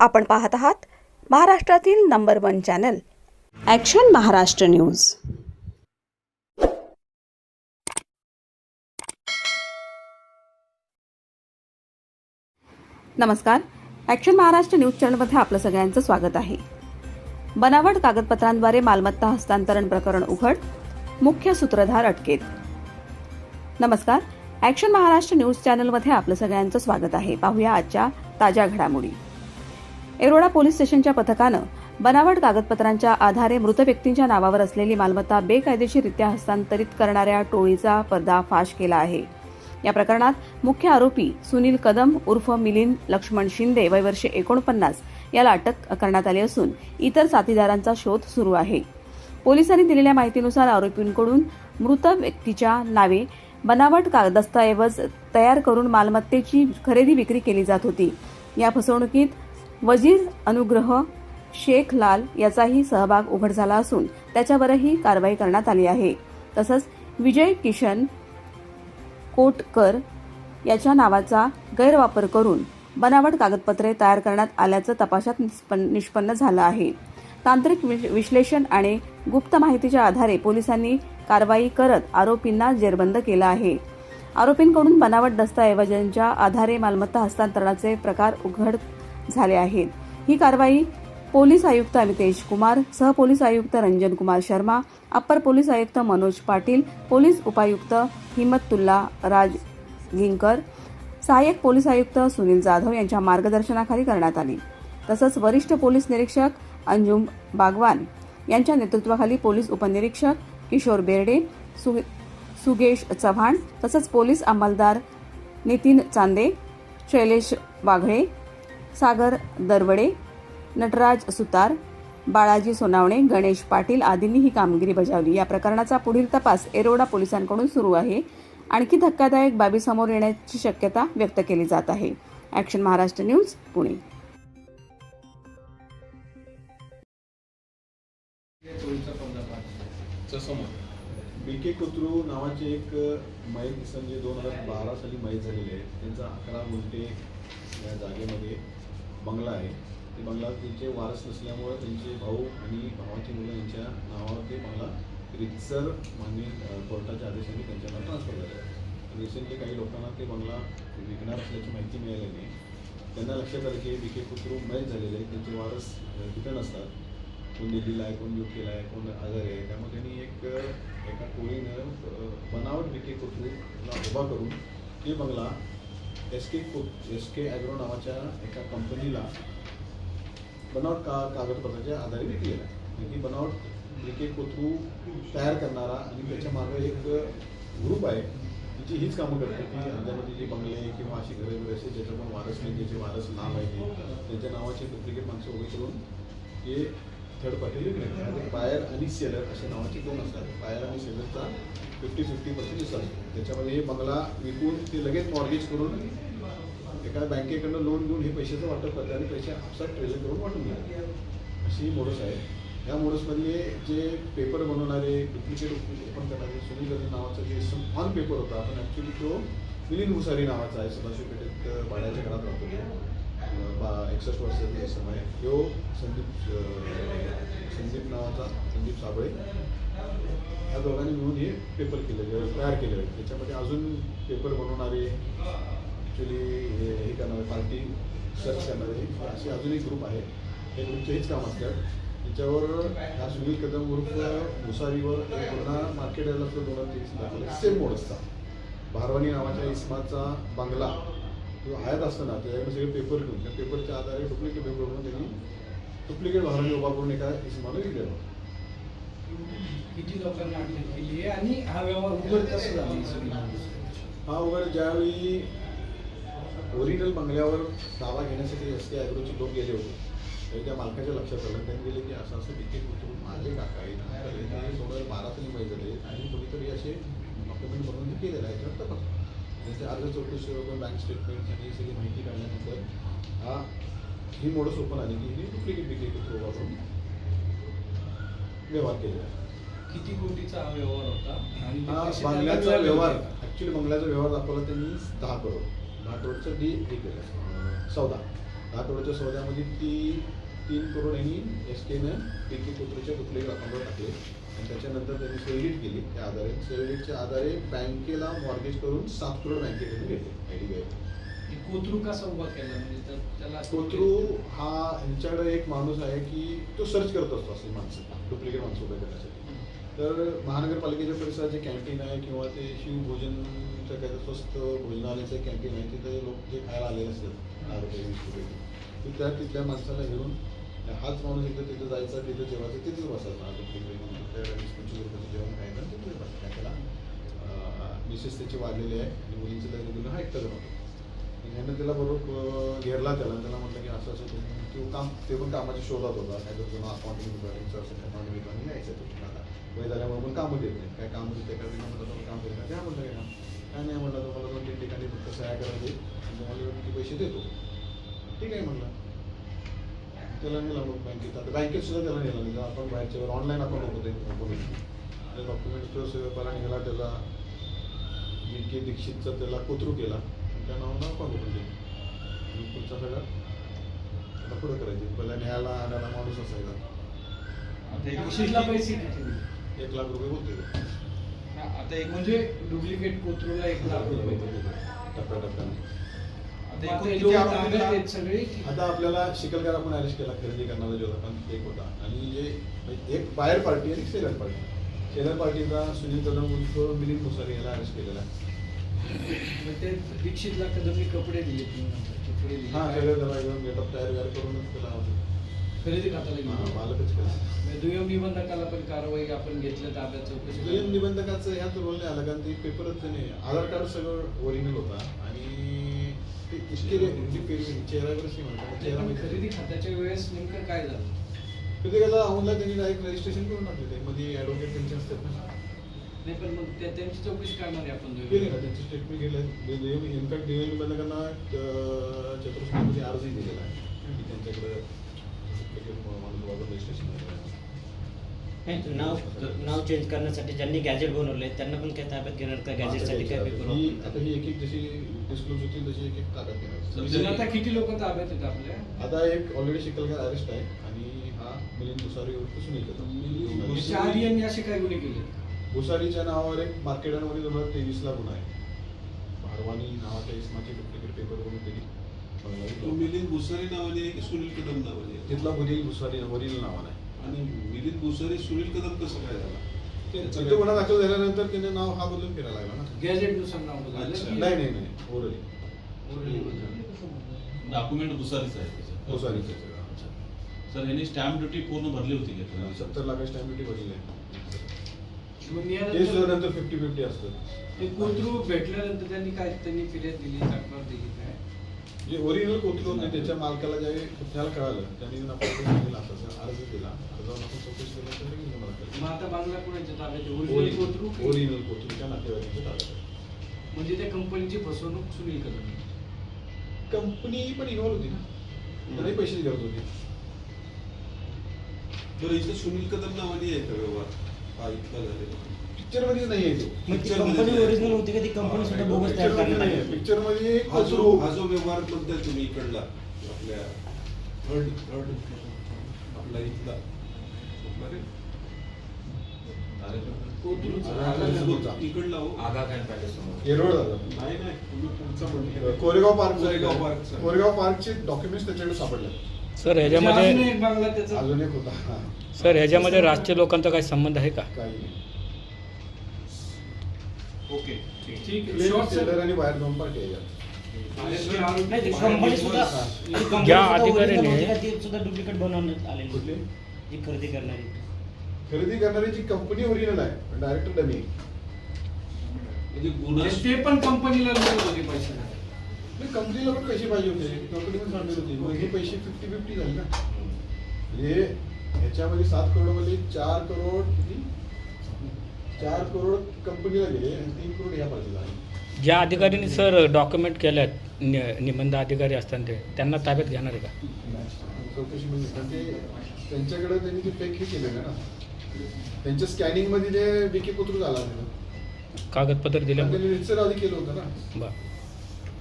आपण पाहत आहात महाराष्ट्रातील number 1 channel action Maharashtra news. नमस्कार, ॲक्शन महाराष्ट्र न्यूज चॅनलमध्ये आपलं सगळ्यांचं स्वागत आहे। बनावट कागदपत्रांद्वारे मालमत्ता हस्तांतरण प्रकरण उघड, मुख्य सूत्रधार अटकेत। नमस्कार, ॲक्शन महाराष्ट्र न्यूज चॅनलमध्ये आपलं सगळ्यांचं स्वागत आहे। पाहूया आजच्या ताज्या घडामोडी। येरोडा पोलीस स्टेशनच्या पथकानं बनावट कागदपत्रांच्या आधारे मृत व्यक्तींच्या नावावर असलेली मालमत्ता बेकायदेशीररित्या हस्तांतरित करणाऱ्या टोळीचा पर्दाफाश केला आहे। या प्रकरणात मुख्य आरोपी सुनील कदम उर्फ मिलिंद लक्ष्मण शिंदे वय वर्ष 49 याला अटक करण्यात आली असून इतर साथीदारांचा शोध सुरू आहे। पोलिसांनी दिलेल्या माहितीनुसार आरोपींकडून मृत व्यक्तीच्या नावे बनावट दस्तऐवज तयार करून मालमत्तेची खरेदी विक्री केली जात होती। या फसवणुकीत वजीर अनुग्रह शेख लाल याचाही सहभाग उघड झाला असून त्याच्यावरही कारवाई करण्यात आली आहे। तसंच विजय किशन कोटकर याच्या नावाचा गैरवापर करून बनावट कागदपत्रे तयार करण्यात आल्याचं तपासात निष्पन्न झालं आहे। तांत्रिक विश्लेषण आणि गुप्त माहितीच्या आधारे पोलिसांनी कारवाई करत आरोपींना जेरबंद केलं आहे। आरोपींकडून बनावट दस्तऐवजांच्या आधारे मालमत्ता हस्तांतरणाचे प्रकार उघड झाले आहेत। ही कारवाई पोलीस आयुक्त अमितेश कुमार, सहपोलीस आयुक्त रंजन कुमार शर्मा, अप्पर पोलीस आयुक्त मनोज पाटील, पोलीस उपायुक्त हिम्मतुल्ला राजगिंकर, सहाय्यक पोलीस आयुक्त सुनील जाधव यांच्या मार्गदर्शनाखाली करण्यात आली। तसंच वरिष्ठ पोलीस निरीक्षक अंजुम बागवान यांच्या नेतृत्वाखाली पोलीस उपनिरीक्षक किशोर बेर्डे, सुगेश चव्हाण तसंच पोलीस अंमलदार नितीन चांदे, शैलेश वाघळे, सागर दरवडे, नटराज सुतार, बाळाजी सोनावणे, गणेश पाटील आदींनी ही कामगिरी बजावली। या प्रकरणाचा पुढील तपास येरोडा पोलिसांकडून सुरू आहे। आणखी धक्कादायक बाबी समोर येण्याची शक्यता व्यक्त केली जात आहे। Action Maharashtra news, Pune. बीके कोथरू नावाचे एक मैत इसम जे 2012 साली मैत झालेले आहेत, त्यांचा 11 गुंठे या जागेमध्ये बंगला आहे। ते बंगला त्यांचे वारस नसल्यामुळे त्यांचे भाऊ आणि भावाची मुलं यांच्या नावावर ते बंगला रितसर मान्य कोर्टाच्या आदेशाने त्यांच्याला ट्रान्सफर झाले आहे। रिसेंटली काही लोकांना ते बंगला विकणार असल्याची माहिती मिळाल्याने त्यांना लक्षात आलं की बीके कोथरू मैत झालेले आहेत, त्यांचे वारस तिथे नसतात। कोण दिल्लीला आहे, कोण युकेला आहे, कोण आजारी आहे। त्यामुळे त्यांनी एका टोळीनं बनावट बीके कोथरूला उभा करून ते बंगला एसके ॲग्रो नावाच्या एका कंपनीला बनावट कागदपत्राच्या आधारे विकलेला आहे। ती बनावट बीके कोथरू तयार करणारा आणि त्याच्या मागे एक ग्रुप आहे जी हीच कामं करते की त्यामध्ये जे बंगले किंवा अशी घरे वगैरे असे ज्याच्या पण वारस नाही, ज्याचे वारस नाव आहे त्यांच्या नावाचे डुप्लिकेट माणसं उभे करून हे थर्ड पार्टी विकले। बायर आणि सेलर अशा नावाचे दोन असतात। बायर आणि सेलरचा 50-50% असतो। त्याच्यामध्ये हे बंगला विकून ते लगेच मॉर्गेज करून एका बँकेकडनं लोन घेऊन हे पैशाचं वाटप करतात आणि पैसे आपसात ट्रेजर करून वाटून घेतात। अशी मोडस आहे। या मोडसमधले जे पेपर बनवणारे, डुप्लिकेट ओपन करणारे सुनील कदम नावाचा जे ऑन पेपर होता, पण ॲक्च्युली तो मिलिंद भुसारी नावाचा आहे। सदाशिव पेठेत भाड्याच्या घरात राहतो। 61 वर्षाचा समय ह्यो संदीप नावाचा संदीप साबळे या दोघांनी मिळून हे पेपर केलेले तयार केले आहेत। त्याच्यामध्ये अजून पेपर बनवणारे, ॲक्च्युली हे करणारे, पार्टी सर्च करणारे असे अजून एक ग्रुप आहे। हे ग्रुपचे हेच काम असतात। त्याच्यावर ह्या सुनील कदम उर्फ भुसारीवर एक गुन्हा मार्केट यायला असतो 2023 दाखवला सेम मोडसचा। भारवानी नावाच्या इस्माचा बंगला तो आयात असताना त्याच्याकडे सगळे पेपर घेऊन त्या पेपरच्या आधारे डुप्लिकेट पेपर म्हणून त्यांनी डुप्लिकेट भारवानी उभा करून एका इस्माला विकलेला। किती लोकांना अटक केली आहे आणि हा व्यवहार उघड कसा झाला? हा उघड ज्यावेळी ओरिजिनल बंगल्यावर दावा घेण्यासाठी एसके ॲग्रोचे लोक गेले होते त्यावेळी त्या मालकाच्या लक्षात आलं। त्यांनी गेले की असं असं बीके कोथरू माझे काका आहेत, 2012 साली मैत झाले आणि कोणीतरी असे डॉक्युमेंट बनवून केलेलं आहे त्यावर तपास। त्यांचे अर्ज चौकशी वगैरे बँक स्टेटमेंट आणि सगळी माहिती काढल्यानंतर ही मोडस ओपन आली की ही डुप्लिकेट बीके कोथरू वापरून व्यवहार केलेला आहे। किती कोटीचा हा व्यवहार होता? आणि हा बंगल्याचा व्यवहार, ॲक्च्युली बंगल्याचा व्यवहार दाखवला त्यांनी 10 करोडचा डी हे केलं सौदा 10 करोडच्या सौद्यामध्ये ती 3 करोड यांनी SKनं BK कोथरूडच्या डुप्लिकेट अकाउंटवर टाकले आणि त्याच्यानंतर त्यांनी सेव्हिट केली. त्या आधारे सेव्हिटच्या आधारे बँकेला मॉर्गेज करून 7 करोड बँकेकडून घेतले IDBI. कोथरू कसा उभा केला म्हणजे त्याला कोथरू हा यांच्याकडे एक माणूस आहे की तो सर्च करत असतो असली माणसं, डुप्लिकेट माणसं उभे करण्यासाठी. तर महानगरपालिकेच्या परिसरात जे कॅन्टीन आहे किंवा ते शिवभोजनचं काही स्वस्त भोजनालयाचं कॅन्टीन आहे, तिथे लोक जे खायला आलेले असतात 10 रुपये 20 रुपये, तर तिथल्या माणसाला घेऊन हाच माणूस एकदा तिथं जायचा, तिथं जेवायचं, तिथेच बसायचा. 20-25 रुपयाचं जेवण खायचं, तिथेच बसायचं. त्याला मिसेस त्याची वाढलेली आहे आणि मुलींचं लग्न दिलं, हा एकटा जमतो. ह्यानं त्याला बरोबर घेरला त्याला म्हटलं की असं असं तो काम, ते पण कामाच्या शोधात होता. काय तर जुना अकाउंटिंग विभागाचं असं अकाउंटिंग विभागाने यायचं तो तुम्हाला वय झाल्यामुळे पण कामं देत नाही. काय काम देते का विना म्हटलं तर काम देत नाही. त्या म्हटलं काय काय नाही म्हटलं तुम्हाला 2-3 ठिकाणी फक्त सह्या करायला दे, तुम्हाला किती पैसे देतो. ठीक आहे म्हटलं. त्याला नेला मग बँकेत. आता बँकेत सुद्धा त्याला नेला नाही, अकाउंट बाहेरच्यावर ऑनलाईन अकाउंट होतं ते डॉक्युमेंट्स तो पहिला निघाला. त्याचा BK दीक्षितचा त्याला कोथरू केला, त्या नावानं अकाउंट ओपन केलं आणि पुढचा सगळा आता पुढं करायचे. पहिला न्यायला आणायला माणूस असायचा. दीक्षितला पैसे किती दिले? 1 लाख रुपये होते. आता एक म्हणजे डुप्लिकेट कोथरूला 1 लाख रुपये टप्प्याटप्प्याने. आता हे लोक ताब्यात आहेत सगळे. आता आपल्याला शिकलगार आपण अरेस्ट केला, खरेदी करणारा जो आपण एक होता आणि जे एक बायर पार्टी आणि एक सेलर पार्टी. सेलर पार्टीचा सुनील कदम उर्फ मिलिंद मुसारी याला अरेस्ट केलेला आहे. ते दीक्षितला कदमनी कपडे दिले, कपडे दिले. हां, सगळं त्याला एकदम गेटअप तयार करूनच त्याला खरेदी खात्याला घेऊन मालकच केला. दुय्यम निबंधकाला पण कारवाई आपण घेतलं ताब्यात, चौकशी दुय्यम निबंधकाचं ह्याच रोल नाही आला, कारण ते पेपरच नाही. आधार कार्ड सगळं ओरिजिनल होता आणि ते इतके चेहऱ्यावरच नाही म्हणतात. चेहरा पण खरेदी खात्याच्या वेळेस नेमकं काय झालं? प्रत्येकाला ऑनलाईन त्यांनी डायरेक्ट रजिस्ट्रेशन करून टाकले. ते मध्ये ॲडव्होकेट त्यांचे असतात ना, नाही पण मग त्यांची चौकशी करणार आहे आपण केली ना, त्यांचे स्टेटमेंट गेले. इनफॅक्ट दुय्यम निबंधकांना चतुर्संघामध्ये अर्जही दिलेला आहे की त्यांच्याकडे माणूस बाबा रजिस्ट्रेशन नाव चेंज करण्यासाठी ज्यांनी गॅजेट बनवले त्यांना पण काय ताब्यात घेणार का? गॅजेटसाठी काय पेपर? आता ही एक जशी डिस्क्लोज होतील तशी एक ताब्यात घेणार. म्हणजे आता किती लोक ताब्यात आहेत आपल्या? आता एक ऑलरेडी शिकलगार अरेस्ट आहे आणि हा मिलिंद मुसारी उर्फ सुनील कदम. याच्या आधी यांनी असे काय गुन्हे केले? मुसारीच्या नावावर एक मार्केटामध्ये 2023 ला गुन्हा आहे. भारवानी नावाच्या इसमाचे डुप्लिकेट पेपर बनवून त्यांनी मिलिंद भुसारी नावाने आहे की सुनील कदम नावाने आहे? तिथला मुलील भुसारी वरील नावानं आहे. आणि मिलिंद भुसारी सुनील कदम कसं काय झाला? ते गुन्हा दाखल झाल्यानंतर त्याने नाव हा बदलून फिरायला लागला ना. गॅजेटनुसार नाव बदललं अच्छा. की- नाही ओरली डॉक्युमेंट दुसरीच आहे त्याचं. मुसारीचं अच्छा. सर ह्यांनी स्टॅम्प ड्युटी पूर्ण भरली होती का? 70 लाख स्टॅम्प ड्युटी भरलेली आहे. मग ते यानंतर सुद्धा नंतर 50-50 असतं. ते कोथरू भेटल्यानंतर त्यांनी फिर्याद दिली, तक्रार दिली काय? जे ओरिजिनल कोथरू होते त्याच्या मालकाला ज्यावेळी कुठल्याला कळालं त्यांनी आपल्याला असं अर्ज दिला. अर्जावर आपण चौकशी केली तर लगेच जमा केलं. मग आता बांगला कोणाच्या ताब्यात आहे? ओरिजिनल कोथरू की- ओरिजिनल कोथरूच्या नातेवाईकांच्या ताब्यात आहे. म्हणजे त्या कंपनीची फसवणूक सुनील कदम. कंपनी पण इन्व्हॉल्व होती ना, त्यांनी पैसे गरज होती. तर इथं सुनील कदम नावाने आहे का व्यवहार हा इतका झालेला? पिक्चर मध्ये नाही आहे तो. मग ती कंपनी ओरिजिनल होती का ती कंपनी सुद्धा बोगस तयार करण्यात आली? पिक्चर मध्ये हा जो व्यवहार म्हणताय तुम्ही इकडला आपल्या थर्ड आपला इथला कुठला रे? कोथरूडचा. इकडला हो. येरोड झालं. नाही तुम्ही पुढचा म्हणताय. कोरेगाव कोरेगाव पार्कचा. कोरेगाव पार्कचे डॉक्युमेंट्स त्याच्याकडे सापडले. सर म्हणजे अजून ह्याच्यामध्ये एक बांगला त्याचा अजून एक होता. हा. सर ह्याच्यामध्ये राजकीय लोकांचा काही संबंध आहे का? काही नाही. ओके ठीक. ठीक आहे. प्लेन शॉर्ट सेलर आणि बाहेर दोन पार्टी आहे यात. नाही ती कंपनी सुद्धा ती कंपनी ज्या सुद्धा अधिकाऱ्याने- original होती का ती सुद्धा डुप्लिकेट बनवण्यात आलेली कुठली? जी खरेदी करणारी. खरेदी करणाऱ्याची कंपनी ओरिजिनल आहे पण डायरेक्टर डमी. म्हणजे गुन्हा ते पण कंपनीला मिळत होते पैसे. कंपनीला पण पैसे पाहिजे होते, कंपनी पण सांगत होती. मग हे पैसे 50-50 झाले ना. म्हणजे ह्याच्यामध्ये 7 करोडमध्ये 4 करोड किती? 4 करोड कंपनीला गेले आणि 3 करोड ह्या पार्टीला आले. ज्या अधिकाऱ्यांनी सर डॉक्युमेंट केल्यात निबंध अधिकारी असताना त्यांना ताब्यात घेणार आहे का? चौकशी म्हणजे कारण ते त्यांच्याकडे त्यांनी ते फेक हे केलेलं ना. त्यांच्या स्कॅनिंग मध्ये जे BK कोथरू झाला कागदपत्र दिले त्यांनी रितसर आधी केलं होतं ना. बरं.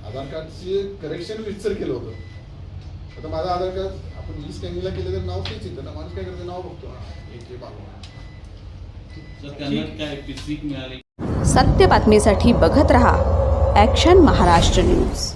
आधार कार्डचे करेक्शन रितसर केलं होतं. आता माझं आधार कार्ड आपण ई स्कॅनिंगला केलं तर नाव तेच येतं ना, माणूस काय करते नाव बघतो ना एक बाबा. सर त्यांना काय पिशवी मिळाली? सत्य बातमीसाठी बघत रहा ॲक्शन महाराष्ट्र न्यूज.